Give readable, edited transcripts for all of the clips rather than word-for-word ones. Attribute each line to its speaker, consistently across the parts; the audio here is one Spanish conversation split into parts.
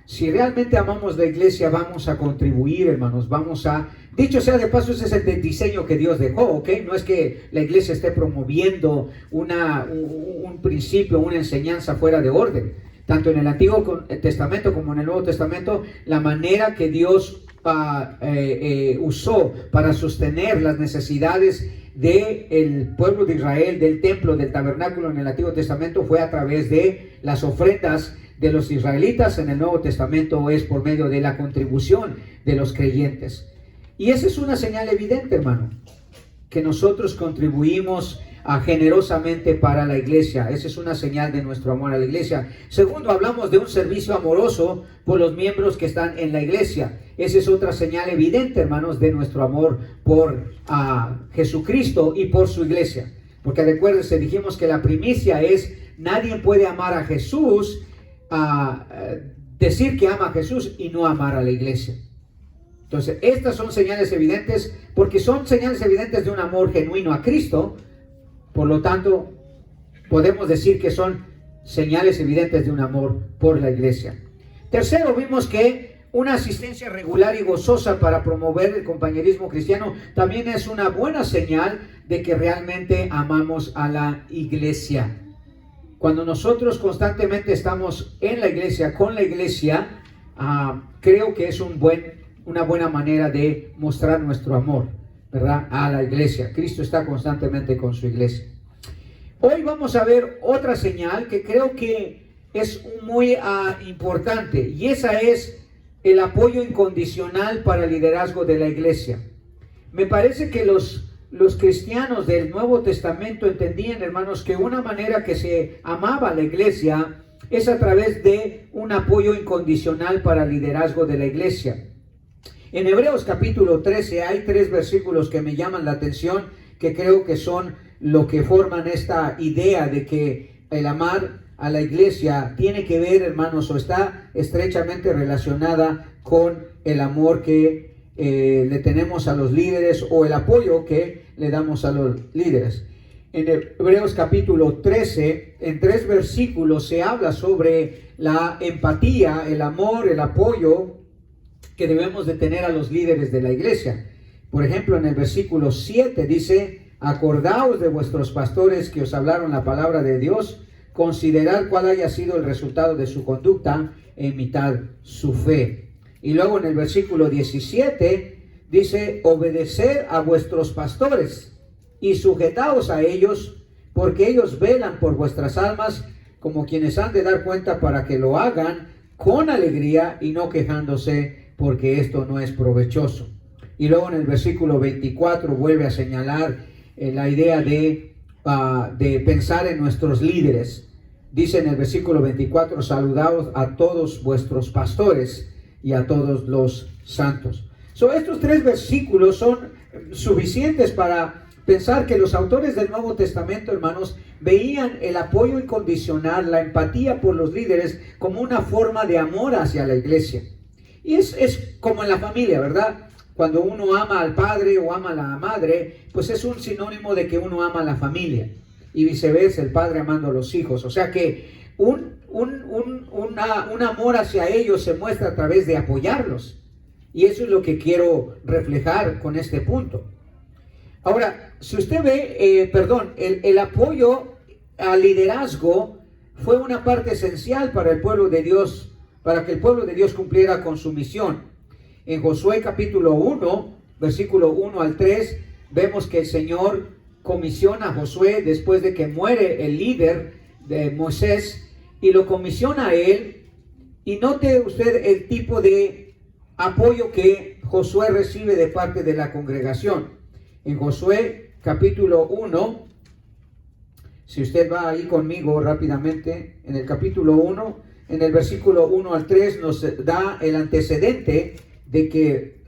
Speaker 1: Si realmente amamos la iglesia, vamos a contribuir, hermanos, dicho sea de paso, ese es el diseño que Dios dejó, ¿ok? No es que la iglesia esté promoviendo un principio, una enseñanza fuera de orden. Tanto en el Antiguo Testamento como en el Nuevo Testamento, la manera que Dios usó para sostener las necesidades del pueblo de Israel, del templo, del tabernáculo en el Antiguo Testamento, fue a través de las ofrendas de los israelitas. En el Nuevo Testamento es por medio de la contribución de los creyentes. Y esa es una señal evidente, hermano, que nosotros contribuimos generosamente para la iglesia. Esa es una señal de nuestro amor a la iglesia. Segundo, hablamos de un servicio amoroso por los miembros que están en la iglesia. Esa es otra señal evidente, hermanos, de nuestro amor por Jesucristo y por su iglesia. Porque recuérdense, dijimos que la primicia es: nadie puede amar a Jesús, decir que ama a Jesús y no amar a la iglesia. Entonces, estas son señales evidentes, porque son señales evidentes de un amor genuino a Cristo. Por lo tanto, podemos decir que son señales evidentes de un amor por la iglesia. Tercero, vimos que una asistencia regular y gozosa para promover el compañerismo cristiano también es una buena señal de que realmente amamos a la iglesia. Cuando nosotros constantemente estamos en la iglesia, con la iglesia, creo que es una buena manera de mostrar nuestro amor, ¿verdad?, a la iglesia. Cristo está constantemente con su iglesia. Hoy vamos a ver otra señal que creo que es muy importante, y esa es el apoyo incondicional para el liderazgo de la iglesia. Me parece que los cristianos del Nuevo Testamento entendían, hermanos, que una manera que se amaba a la iglesia es a través de un apoyo incondicional para el liderazgo de la iglesia. En Hebreos capítulo 13 hay 3 versículos que me llaman la atención, que creo que son lo que forman esta idea de que el amar a la iglesia tiene que ver, hermanos, o está estrechamente relacionada con el amor que le tenemos a los líderes, o el apoyo que le damos a los líderes. En Hebreos capítulo 13, en 3 versículos se habla sobre la empatía, el amor, el apoyo que debemos de tener a los líderes de la iglesia. Por ejemplo, en el versículo 7 dice: acordaos de vuestros pastores que os hablaron la palabra de Dios, considerad cuál haya sido el resultado de su conducta e imitad su fe. Y luego en el versículo 17 dice: obedeced a vuestros pastores y sujetaos a ellos, porque ellos velan por vuestras almas como quienes han de dar cuenta, para que lo hagan con alegría y no quejándose, porque esto no es provechoso. Y luego en el versículo 24 vuelve a señalar la idea de pensar en nuestros líderes. Dice en el versículo 24: saludaos a todos vuestros pastores y a todos los santos. Estos 3 versículos son suficientes para pensar que los autores del Nuevo Testamento, hermanos, veían el apoyo incondicional, la empatía por los líderes, como una forma de amor hacia la iglesia. Y es como en la familia, ¿verdad? Cuando uno ama al padre o ama a la madre, pues es un sinónimo de que uno ama a la familia. Y viceversa, el padre amando a los hijos. O sea que un amor hacia ellos se muestra a través de apoyarlos. Y eso es lo que quiero reflejar con este punto. Ahora, si usted ve, el apoyo al liderazgo fue una parte esencial para el pueblo de Dios, para que el pueblo de Dios cumpliera con su misión. En Josué capítulo 1, versículo 1 al 3, vemos que el Señor comisiona a Josué después de que muere el líder de Moisés, y lo comisiona a él. Y note usted el tipo de apoyo que Josué recibe de parte de la congregación. En Josué capítulo 1, si usted va ahí conmigo rápidamente, en el capítulo 1, en el versículo 1 al 3 nos da el antecedente de que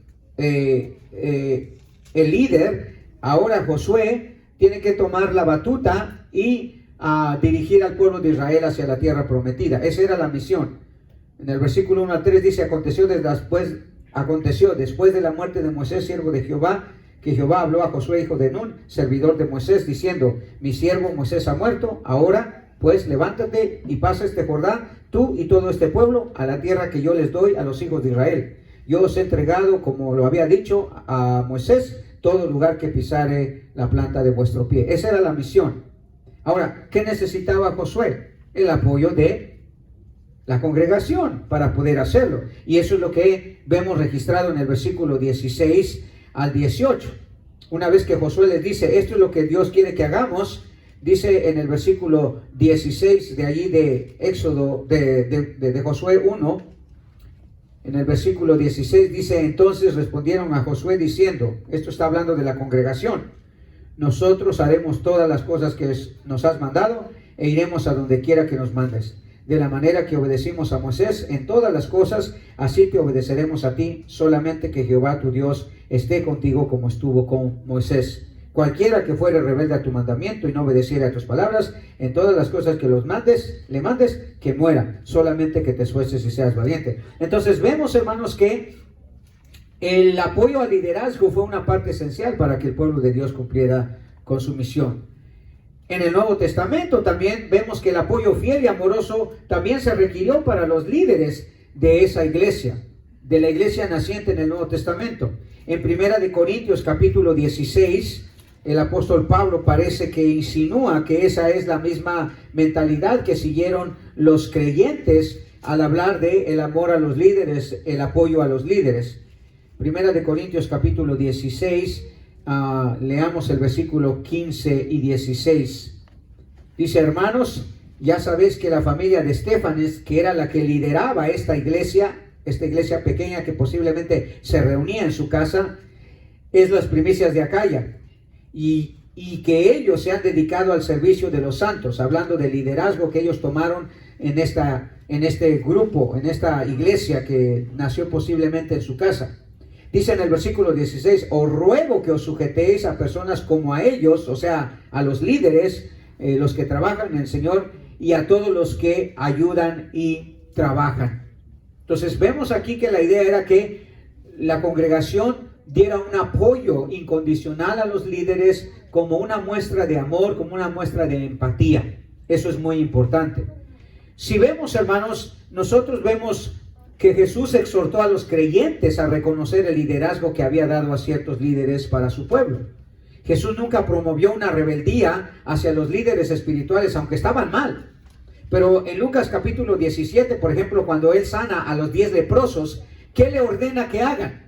Speaker 1: el líder, ahora Josué, tiene que tomar la batuta y dirigir al pueblo de Israel hacia la tierra prometida. Esa era la misión. En el versículo 1 al 3 dice: aconteció después de la muerte de Moisés, siervo de Jehová, que Jehová habló a Josué, hijo de Nun, servidor de Moisés, diciendo: mi siervo Moisés ha muerto, ahora pues levántate y pasa este Jordán, tú tú y todo este pueblo, a la tierra que yo les doy a los hijos de Israel. Yo os he entregado, como lo había dicho a Moisés, todo lugar que pisare la planta de vuestro pie. Esa era la misión. Ahora, ¿qué necesitaba Josué? El apoyo de la congregación para poder hacerlo. Y eso es lo que vemos registrado en el versículo 16 al 18. Una vez que Josué les dice, esto es lo que Dios quiere que hagamos, dice en el versículo 16 de allí de Éxodo, de Josué 1, en el versículo 16 dice, entonces respondieron a Josué diciendo, esto está hablando de la congregación, nosotros haremos todas las cosas que nos has mandado e iremos a donde quiera que nos mandes. De la manera que obedecimos a Moisés en todas las cosas, así te obedeceremos a ti, solamente que Jehová tu Dios esté contigo como estuvo con Moisés. Cualquiera que fuere rebelde a tu mandamiento y no obedeciera a tus palabras, en todas las cosas que le mandes, que muera, solamente que te esfuerces y seas valiente. Entonces vemos, hermanos, que el apoyo al liderazgo fue una parte esencial para que el pueblo de Dios cumpliera con su misión. En el Nuevo Testamento también vemos que el apoyo fiel y amoroso también se requirió para los líderes de esa iglesia, de la iglesia naciente en el Nuevo Testamento. En 1 Corintios capítulo 16, el apóstol Pablo parece que insinúa que esa es la misma mentalidad que siguieron los creyentes al hablar de el amor a los líderes, el apoyo a los líderes. 1 Corintios capítulo 16, leamos el versículo 15 y 16. Dice, hermanos, ya sabéis que la familia de Estéfanes, que era la que lideraba esta iglesia pequeña que posiblemente se reunía en su casa, es las primicias de Acaya. Y que ellos se han dedicado al servicio de los santos, hablando del liderazgo que ellos tomaron en este grupo, en esta iglesia que nació posiblemente en su casa. Dice en el versículo 16, os ruego que os sujetéis a personas como a ellos, o sea, a los líderes, los que trabajan en el Señor, y a todos los que ayudan y trabajan. Entonces vemos aquí que la idea era que la congregación diera un apoyo incondicional a los líderes como una muestra de amor, como una muestra de empatía. Eso es muy importante. Si vemos, hermanos, nosotros vemos que Jesús exhortó a los creyentes a reconocer el liderazgo que había dado a ciertos líderes para su pueblo. Jesús nunca promovió una rebeldía hacia los líderes espirituales, aunque estaban mal. Pero en Lucas capítulo 17, por ejemplo, cuando Él sana a los 10 leprosos, ¿qué le ordena que hagan?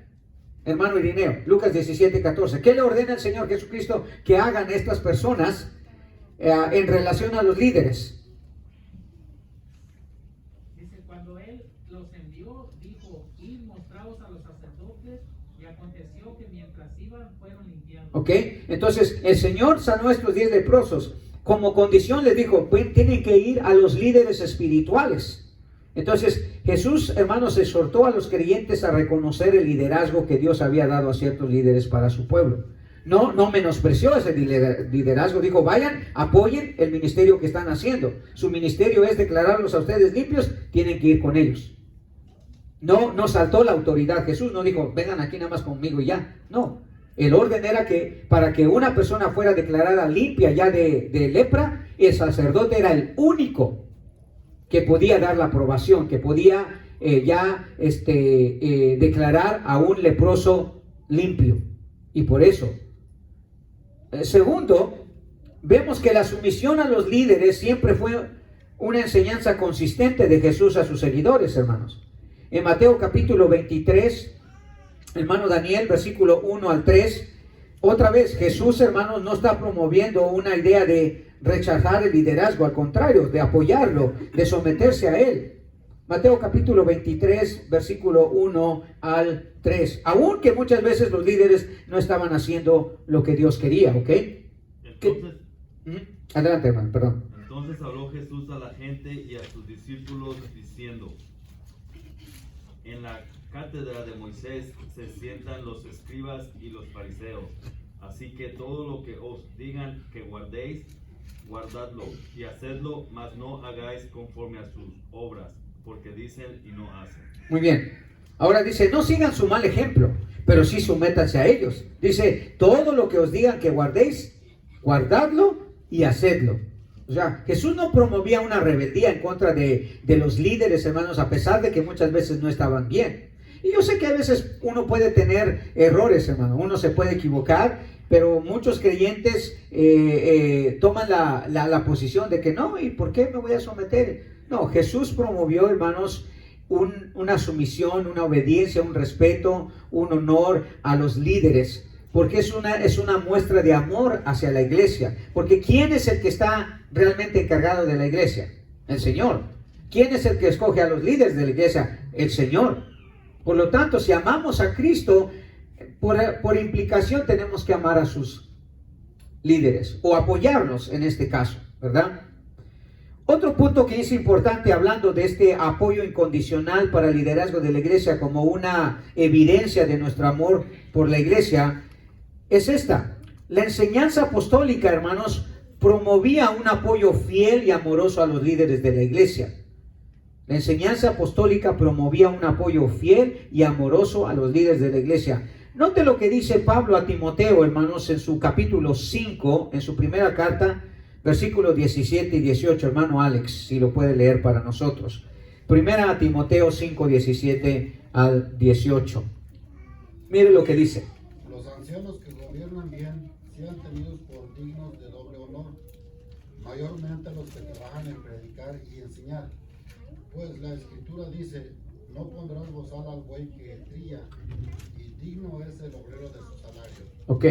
Speaker 1: Hermano Irineo, Lucas 17, 14. ¿Qué le ordena el Señor Jesucristo que hagan estas personas en relación a los líderes?
Speaker 2: Dice, cuando Él los envió, dijo, id mostraos a los sacerdotes, y aconteció que mientras iban, fueron limpiando.
Speaker 1: Ok, entonces el Señor sanó a estos 10 leprosos. Como condición les dijo, pues, tienen que ir a los líderes espirituales. Entonces Jesús, hermanos, exhortó a los creyentes a reconocer el liderazgo que Dios había dado a ciertos líderes para su pueblo. No menospreció ese liderazgo. Dijo, vayan, apoyen el ministerio que están haciendo. Su ministerio es declararlos a ustedes limpios, tienen que ir con ellos. No saltó la autoridad. Jesús no dijo, vengan aquí nada más conmigo y ya. No, el orden era que para que una persona fuera declarada limpia ya de lepra, el sacerdote era el único que podía dar la aprobación, que podía declarar a un leproso limpio. Y por eso, segundo, vemos que la sumisión a los líderes siempre fue una enseñanza consistente de Jesús a sus seguidores, hermanos. En Mateo capítulo 23, hermano Daniel, versículo 1 al 3, otra vez Jesús, hermanos, no está promoviendo una idea de rechazar el liderazgo, al contrario, de apoyarlo, de someterse a él. Mateo capítulo 23, versículo 1 al 3. Aunque muchas veces los líderes no estaban haciendo lo que Dios quería, ¿ok?
Speaker 3: Entonces,
Speaker 1: adelante, hermano, perdón.
Speaker 3: Entonces habló Jesús a la gente y a sus discípulos diciendo, en la cátedra de Moisés se sientan los escribas y los fariseos, así que todo lo que os digan que guardéis, guardadlo y hacedlo, mas no hagáis conforme a sus obras, porque dicen y no hacen.
Speaker 1: Muy bien. Ahora dice, no sigan su mal ejemplo, pero sí sométanse a ellos. Dice, todo lo que os digan que guardéis, guardadlo y hacedlo. O sea, Jesús no promovía una rebeldía en contra de los líderes, hermanos, a pesar de que muchas veces no estaban bien. Y yo sé que a veces uno puede tener errores, hermano, uno se puede equivocar, pero muchos creyentes toman la posición de que no, ¿y por qué me voy a someter? No, Jesús promovió, hermanos, una sumisión, una obediencia, un respeto, un honor a los líderes, porque es una muestra de amor hacia la iglesia. Porque ¿quién es el que está realmente encargado de la iglesia? El Señor. ¿Quién es el que escoge a los líderes de la iglesia? El Señor. Por lo tanto, si amamos a Cristo, por implicación tenemos que amar a sus líderes o apoyarlos en este caso, ¿verdad? Otro punto que es importante hablando de este apoyo incondicional para el liderazgo de la iglesia como una evidencia de nuestro amor por la iglesia es esta. La enseñanza apostólica, hermanos, promovía un apoyo fiel y amoroso a los líderes de la iglesia. La enseñanza apostólica promovía un apoyo fiel y amoroso a los líderes de la iglesia. Note lo que dice Pablo a Timoteo, hermanos, en su capítulo 5, en su primera carta, versículos 17 y 18, hermano Alex, si lo puede leer para nosotros. Primera a Timoteo 5, 17 al 18. Mire lo que dice.
Speaker 4: Los ancianos que gobiernan bien sean tenidos por dignos de doble honor, mayormente los que trabajan en predicar y enseñar. Pues la Escritura dice, no pondrás bozal al buey que trilla, y digno es el obrero de su salario.
Speaker 1: Ok,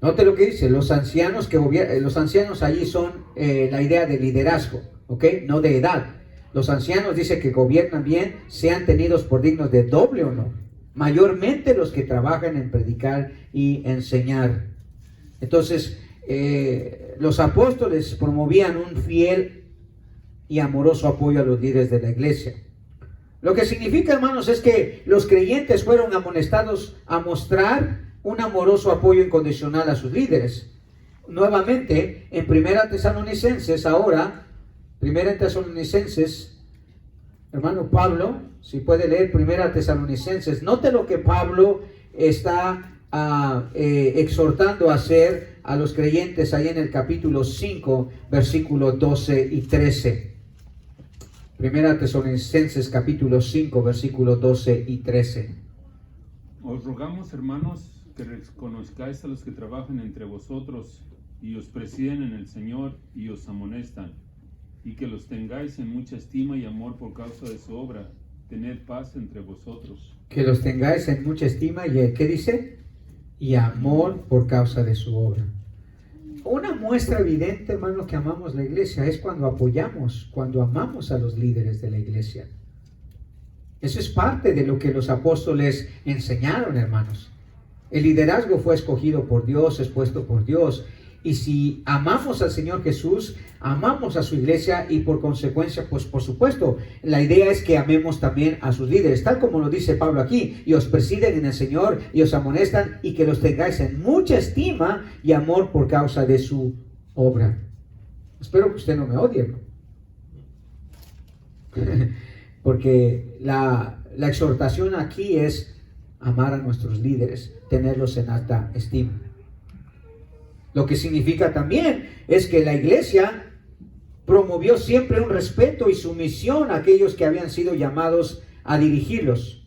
Speaker 1: note lo que dice, los ancianos los ancianos allí son la idea de liderazgo, ok, no de edad. Los ancianos dice que gobiernan bien, sean tenidos por dignos de doble honor, mayormente los que trabajan en predicar y enseñar. Entonces, los apóstoles promovían un fiel y amoroso apoyo a los líderes de la iglesia. Lo que significa, hermanos, es que los creyentes fueron amonestados a mostrar un amoroso apoyo incondicional a sus líderes. Nuevamente, en Primera Tesalonicenses, hermano Pablo, si puede leer Primera Tesalonicenses, note lo que Pablo está exhortando a hacer a los creyentes ahí en el capítulo 5, versículos 12 y 13. Primera Tesalonicenses capítulo 5, versículos 12 y 13.
Speaker 5: Os rogamos, hermanos, que reconozcáis a los que trabajan entre vosotros y os presiden en el Señor y os amonestan, y que los tengáis en mucha estima y amor por causa de su obra. Tened paz entre vosotros.
Speaker 1: Que los tengáis en mucha estima y, ¿qué dice? Y amor por causa de su obra. Una muestra evidente, hermanos, que amamos la iglesia es cuando amamos a los líderes de la iglesia. Eso es parte de lo que los apóstoles enseñaron, hermanos. El liderazgo fue escogido por Dios, es puesto por Dios. Y si amamos al Señor Jesús, amamos a su iglesia y por consecuencia, pues por supuesto, la idea es que amemos también a sus líderes, tal como lo dice Pablo aquí, y os presiden en el Señor y os amonestan y que los tengáis en mucha estima y amor por causa de su obra. Espero que usted no me odie, ¿no? Porque la exhortación aquí es amar a nuestros líderes, tenerlos en alta estima. Lo que significa también es que la iglesia promovió siempre un respeto y sumisión a aquellos que habían sido llamados a dirigirlos.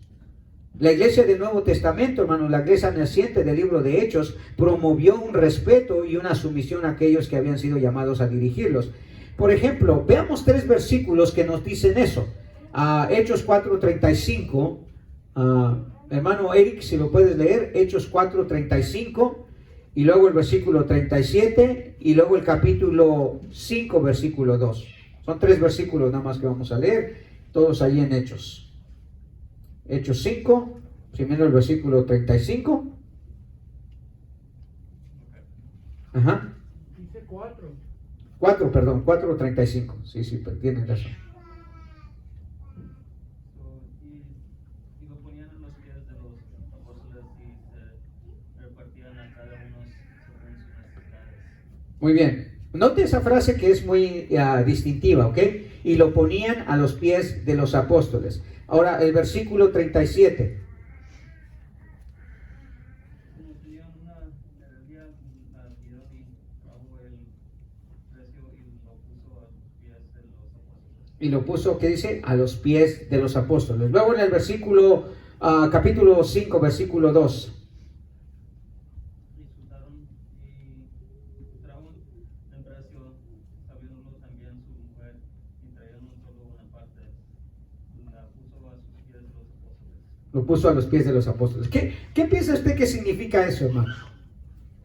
Speaker 1: La iglesia del Nuevo Testamento, hermanos, la iglesia naciente del libro de Hechos, promovió un respeto y una sumisión a aquellos que habían sido llamados a dirigirlos. Por ejemplo, veamos 3 versículos que nos dicen eso. Hechos 4:35. Hermano Eric, si lo puedes leer, Hechos 4:35. Y luego el versículo 37 y luego el capítulo 5, versículo 2. Son 3 versículos nada más que vamos a leer, todos allí en Hechos. Hechos 5, primero el versículo 35. Ajá.
Speaker 2: Dice 4.
Speaker 1: 4:35. Sí, pero tienen razón.
Speaker 6: Y lo ponían en los pies de los apóstoles y se repartían a cada uno según sus necesidades.
Speaker 1: Muy bien. Note esa frase que es muy distintiva, ¿ok? Y lo ponían a los pies de los apóstoles. Ahora, el versículo 37.
Speaker 6: Como tenían una rebeldía, la dieron y trajo el precio y lo puso
Speaker 1: Y lo puso, ¿qué dice? A los pies de los apóstoles. Luego en el versículo, capítulo 5, versículo 2.
Speaker 6: Disfrutaron y trajeron en precio, sabiéndolo también su mujer, y trajeron solo una parte, la puso a sus pies de los apóstoles.
Speaker 1: Lo puso a los pies de los apóstoles. ¿Qué piensa usted que significa eso, hermano?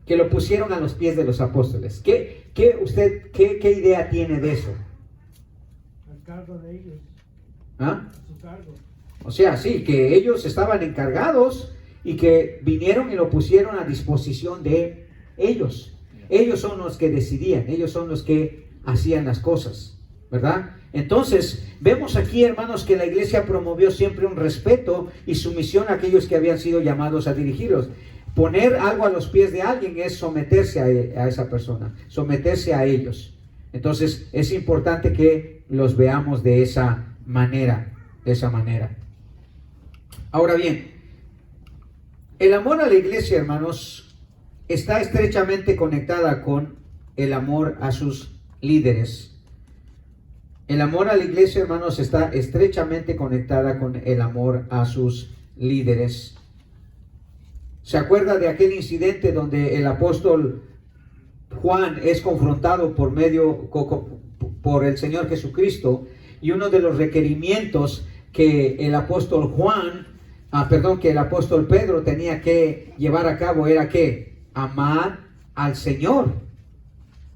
Speaker 1: Que lo pusieron a los pies de los apóstoles. ¿Qué idea tiene de eso?
Speaker 7: Al cargo de ellos,
Speaker 1: ¿Ah?
Speaker 7: a su cargo.
Speaker 1: O sea, sí, que ellos estaban encargados y que vinieron y lo pusieron a disposición de ellos. Ellos son los que decidían, ellos son los que hacían las cosas, ¿verdad? Entonces, vemos aquí, hermanos, que la iglesia promovió siempre un respeto y sumisión a aquellos que habían sido llamados a dirigirlos. Poner algo a los pies de alguien es someterse a esa persona, someterse a ellos. Entonces, es importante que los veamos de esa manera, Ahora bien, el amor a la iglesia, hermanos, está estrechamente conectada con el amor a sus líderes. El amor a la iglesia, hermanos, está estrechamente conectada con el amor a sus líderes. ¿Se acuerda de aquel incidente donde el apóstol Juan es confrontado por el Señor Jesucristo, y uno de los requerimientos que el apóstol que el apóstol Pedro tenía que llevar a cabo era que amar al Señor?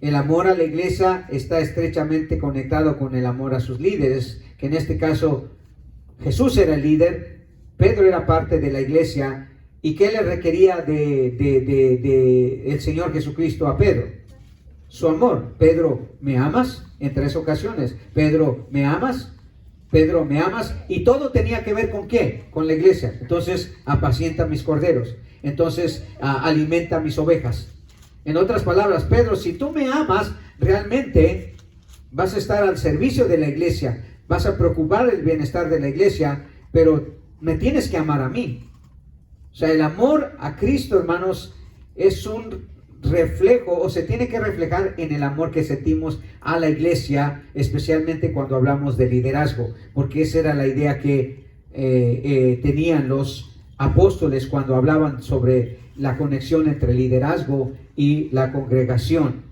Speaker 1: El amor a la iglesia está estrechamente conectado con el amor a sus líderes, que en este caso Jesús era el líder, Pedro era parte de la iglesia. ¿Y qué le requería de el Señor Jesucristo a Pedro? Su amor. Pedro, ¿me amas? En 3 ocasiones. Pedro, ¿me amas? Pedro, ¿me amas? Y todo tenía que ver ¿con qué? Con la iglesia. Entonces, apacienta mis corderos. Entonces, alimenta mis ovejas. En otras palabras, Pedro, si tú me amas, realmente vas a estar al servicio de la iglesia. Vas a preocupar el bienestar de la iglesia, pero me tienes que amar a mí. O sea, el amor a Cristo, hermanos, es un reflejo, o se tiene que reflejar en el amor que sentimos a la iglesia, especialmente cuando hablamos de liderazgo, porque esa era la idea que tenían los apóstoles cuando hablaban sobre la conexión entre liderazgo y la congregación.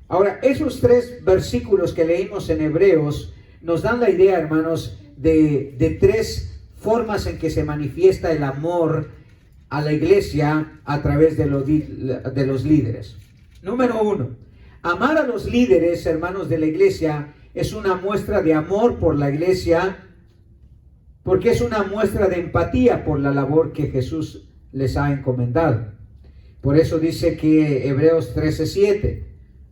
Speaker 1: Ahora, esos 3 versículos que leímos en Hebreos nos dan la idea, hermanos, de 3 formas en que se manifiesta el amor a la iglesia a través de los líderes. Número 1, amar a los líderes, hermanos de la iglesia, es una muestra de amor por la iglesia, porque es una muestra de empatía por la labor que Jesús les ha encomendado. Por eso dice que Hebreos 13:7,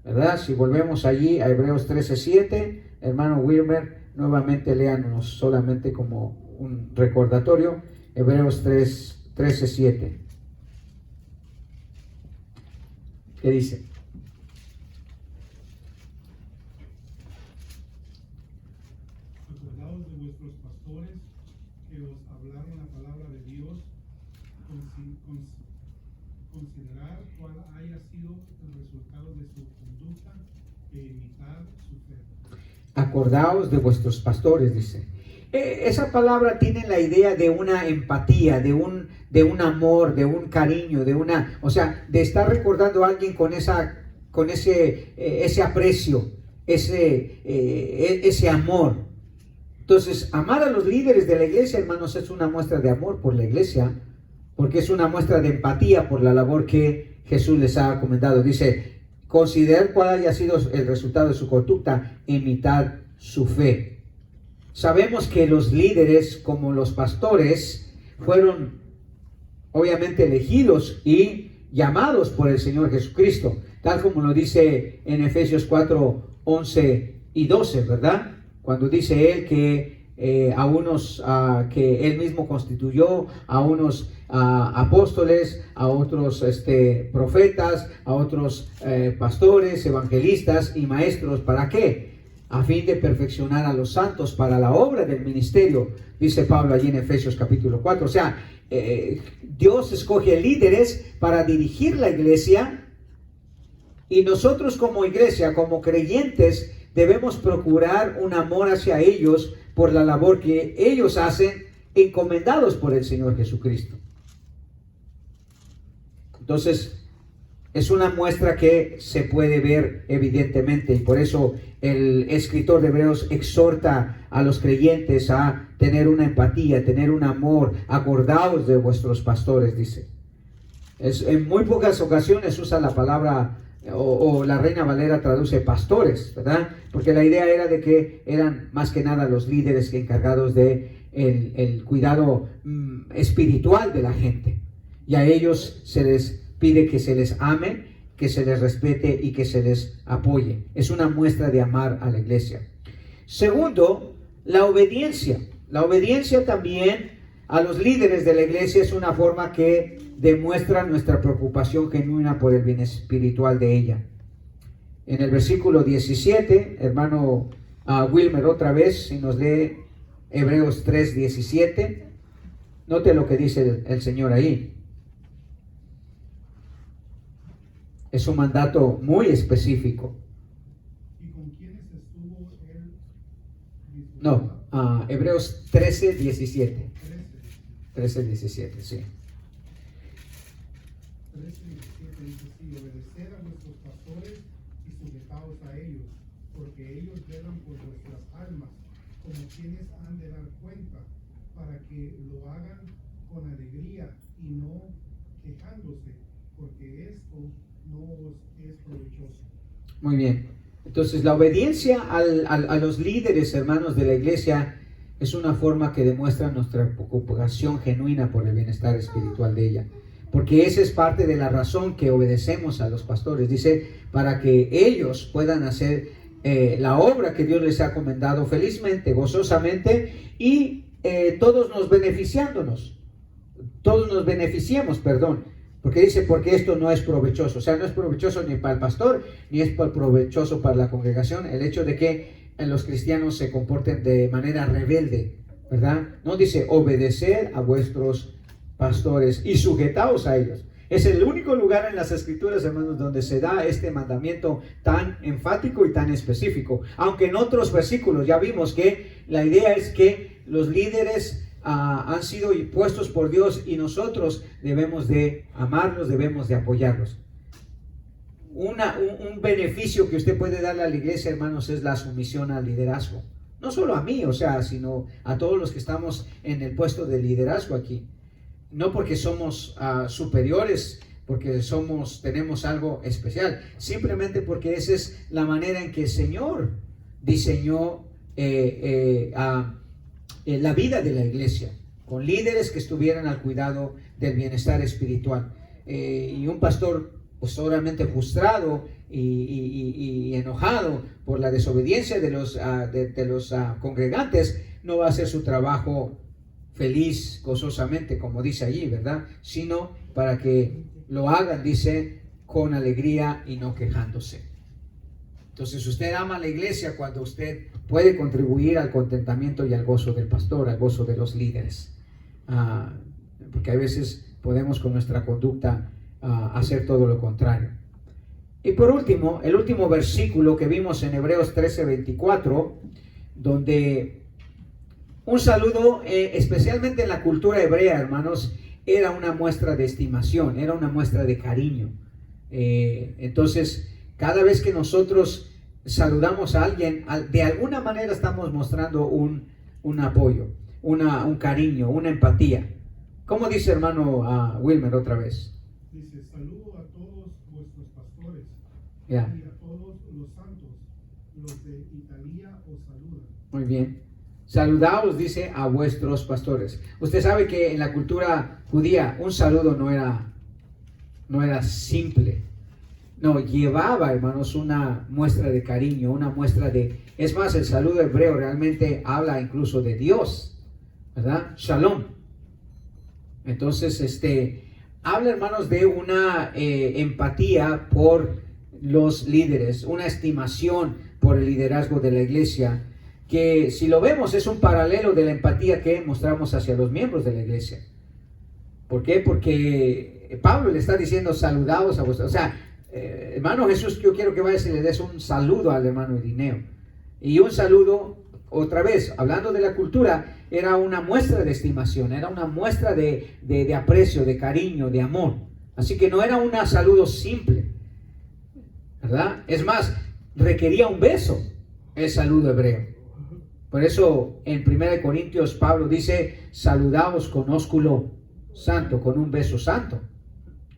Speaker 1: ¿verdad? Si volvemos allí a Hebreos 13:7, hermano Wilmer, nuevamente léanos solamente como un recordatorio, Hebreos 13:7. ¿Qué dice?
Speaker 7: Acordaos de vuestros pastores que os hablaron la palabra de Dios, considerar cuál haya sido el resultado de su conducta e imitar su fe.
Speaker 1: Acordaos de vuestros pastores, dice. Esa palabra tiene la idea de una empatía, de un amor, de un cariño, o sea, de estar recordando a alguien con ese aprecio, ese amor. Entonces, amar a los líderes de la iglesia, hermanos, es una muestra de amor por la iglesia, porque es una muestra de empatía por la labor que Jesús les ha encomendado. Dice, considerar cuál haya sido el resultado de su conducta, imitad su fe. Sabemos que los líderes, como los pastores, fueron obviamente elegidos y llamados por el Señor Jesucristo, tal como lo dice en Efesios 4:11 y 12, ¿verdad? Cuando dice él que a unos que él mismo constituyó, a unos apóstoles, a otros profetas, a otros pastores, evangelistas y maestros. ¿Para qué? A fin de perfeccionar a los santos para la obra del ministerio, dice Pablo allí en Efesios capítulo 4. O sea, Dios escoge líderes para dirigir la iglesia, y nosotros como iglesia, como creyentes, debemos procurar un amor hacia ellos por la labor que ellos hacen, encomendados por el Señor Jesucristo. Entonces, es una muestra que se puede ver evidentemente, y por eso el escritor de Hebreos exhorta a los creyentes a tener una empatía, tener un amor. Acordaos de vuestros pastores, dice. En muy pocas ocasiones usa la palabra, o la Reina Valera traduce pastores, ¿verdad? Porque la idea era de que eran más que nada los líderes encargados de el cuidado espiritual de la gente. Y a ellos se les pide que se les ame, que se les respete y que se les apoye. Es una muestra de amar a la iglesia. Segundo, la obediencia. La obediencia también a los líderes de la iglesia es una forma que demuestra nuestra preocupación genuina por el bien espiritual de ella. En el versículo 17, hermano Wilmer, otra vez, si nos lee Hebreos 3:17, note lo que dice el Señor ahí. Es un mandato muy específico.
Speaker 7: ¿Y con quiénes estuvo él?
Speaker 1: No, Hebreos 13:17. 13:17, sí.
Speaker 7: 13:17 dice así: obedeced a vuestros pastores y sujetaos a ellos, porque ellos velan por vuestras almas, como quienes han de dar cuenta, para que lo hagan con alegría y no quejándose, porque esto no os es provechoso.
Speaker 1: Muy bien. Entonces, la obediencia a los líderes, hermanos de la iglesia, es una forma que demuestra nuestra preocupación genuina por el bienestar espiritual de ella. Porque esa es parte de la razón que obedecemos a los pastores. Dice, para que ellos puedan hacer la obra que Dios les ha encomendado felizmente, gozosamente, y todos nos beneficiemos, perdón. Porque dice, porque esto no es provechoso. O sea, no es provechoso ni para el pastor, ni es provechoso para la congregación, el hecho de que los cristianos se comporten de manera rebelde, ¿verdad? No dice, obedecer a vuestros pastores y sujetaos a ellos. Es el único lugar en las Escrituras, hermanos, donde se da este mandamiento tan enfático y tan específico. Aunque en otros versículos ya vimos que la idea es que los líderes han sido puestos por Dios y nosotros debemos de amarlos, debemos de apoyarlos. Un beneficio que usted puede darle a la iglesia, hermanos, es la sumisión al liderazgo. No solo a mí, sino a todos los que estamos en el puesto de liderazgo aquí. No porque somos superiores, porque tenemos algo especial, simplemente porque esa es la manera en que el Señor diseñó la vida de la iglesia, con líderes que estuvieran al cuidado del bienestar espiritual. Y un pastor pues obviamente frustrado y enojado por la desobediencia de los congregantes, no va a hacer su trabajo feliz, gozosamente, como dice allí, ¿verdad? Sino para que lo hagan, dice, con alegría y no quejándose. Entonces usted ama a la iglesia cuando usted puede contribuir al contentamiento y al gozo del pastor, al gozo de los líderes. Porque a veces podemos con nuestra conducta hacer todo lo contrario. Y por último, el último versículo que vimos en Hebreos 13:24, donde un saludo, especialmente en la cultura hebrea, hermanos, era una muestra de estimación, era una muestra de cariño. Entonces, cada vez que nosotros saludamos a alguien, de alguna manera estamos mostrando un apoyo, un cariño, una empatía. ¿Cómo dice, hermano Wilmer, otra vez?
Speaker 7: Dice, saludo a todos vuestros pastores
Speaker 1: y a
Speaker 7: todos los santos, los de Italia os saludan.
Speaker 1: Muy bien. Saludaos, dice, a vuestros pastores. Usted sabe que en la cultura judía un saludo no era simple. No, llevaba, hermanos, una muestra de cariño, una muestra de... Es más, el saludo hebreo realmente habla incluso de Dios, ¿verdad? Shalom. Entonces, habla, hermanos, de una empatía por los líderes, una estimación por el liderazgo de la iglesia, que si lo vemos es un paralelo de la empatía que mostramos hacia los miembros de la iglesia. ¿Por qué? Porque Pablo le está diciendo, saludaos a vosotros. O sea, hermano Jesús, yo quiero que vayas y le des un saludo al hermano Irineo. Y un saludo, otra vez, hablando de la cultura, era una muestra de estimación, era una muestra de aprecio, de cariño, de amor. Así que no era un saludo simple, ¿verdad? Es más, requería un beso el saludo hebreo. Por eso en 1 Corintios Pablo dice, saludaos con ósculo santo, con un beso santo.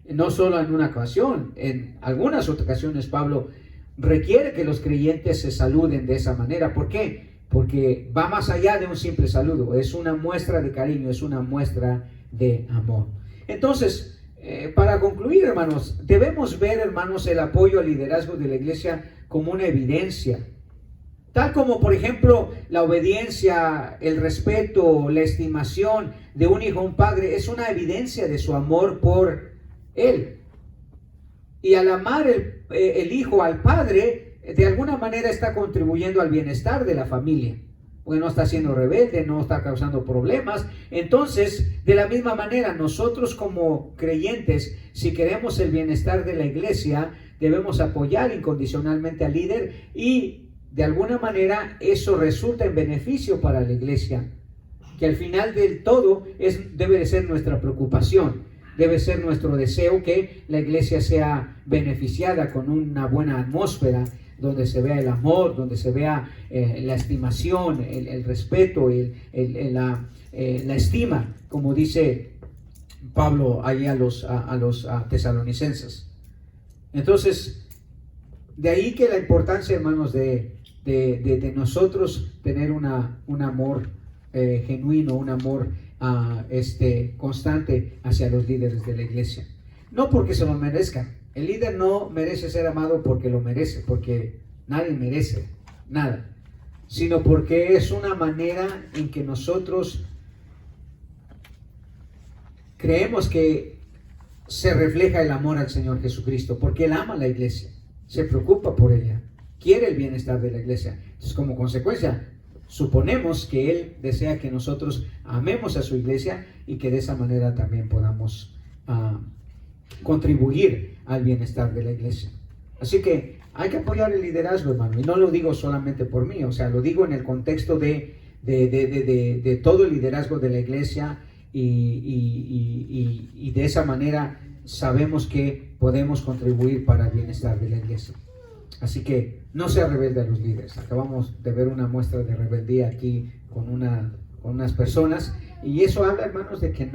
Speaker 1: No solo en una ocasión, en algunas ocasiones Pablo requiere que los creyentes se saluden de esa manera. ¿Por qué? Porque va más allá de un simple saludo, es una muestra de cariño, es una muestra de amor. Entonces, para concluir, hermanos, debemos ver, hermanos, el apoyo al liderazgo de la iglesia como una evidencia. Tal como, por ejemplo, la obediencia, el respeto, la estimación de un hijo a un padre es una evidencia de su amor por él. Y al amar el hijo al padre, de alguna manera está contribuyendo al bienestar de la familia. Porque no está siendo rebelde, no está causando problemas. Entonces, de la misma manera, nosotros como creyentes, si queremos el bienestar de la iglesia, debemos apoyar incondicionalmente al líder y de alguna manera eso resulta en beneficio para la iglesia, que al final del todo debe de ser nuestra preocupación, debe ser nuestro deseo que la iglesia sea beneficiada con una buena atmósfera, donde se vea el amor, donde se vea la estimación, el respeto, la estima, como dice Pablo ahí a los tesalonicenses. Entonces, de ahí que la importancia, hermanos, de nosotros tener un amor genuino, un amor constante hacia los líderes de la iglesia. No porque se lo merezcan. El líder no merece ser amado porque lo merece, porque nadie merece nada, sino porque es una manera en que nosotros creemos que se refleja el amor al Señor Jesucristo, porque Él ama a la iglesia, se preocupa por ella, quiere el bienestar de la iglesia. Entonces, como consecuencia, suponemos que Él desea que nosotros amemos a su iglesia y que de esa manera también podamos contribuir al bienestar de la iglesia. Así que hay que apoyar el liderazgo, hermano, y no lo digo solamente por mí, o sea, lo digo en el contexto de todo el liderazgo de la iglesia y de esa manera sabemos que podemos contribuir para el bienestar de la iglesia. Así que no sea rebelde a los líderes. Acabamos de ver una muestra de rebeldía aquí con unas personas, y eso habla, hermanos, de que no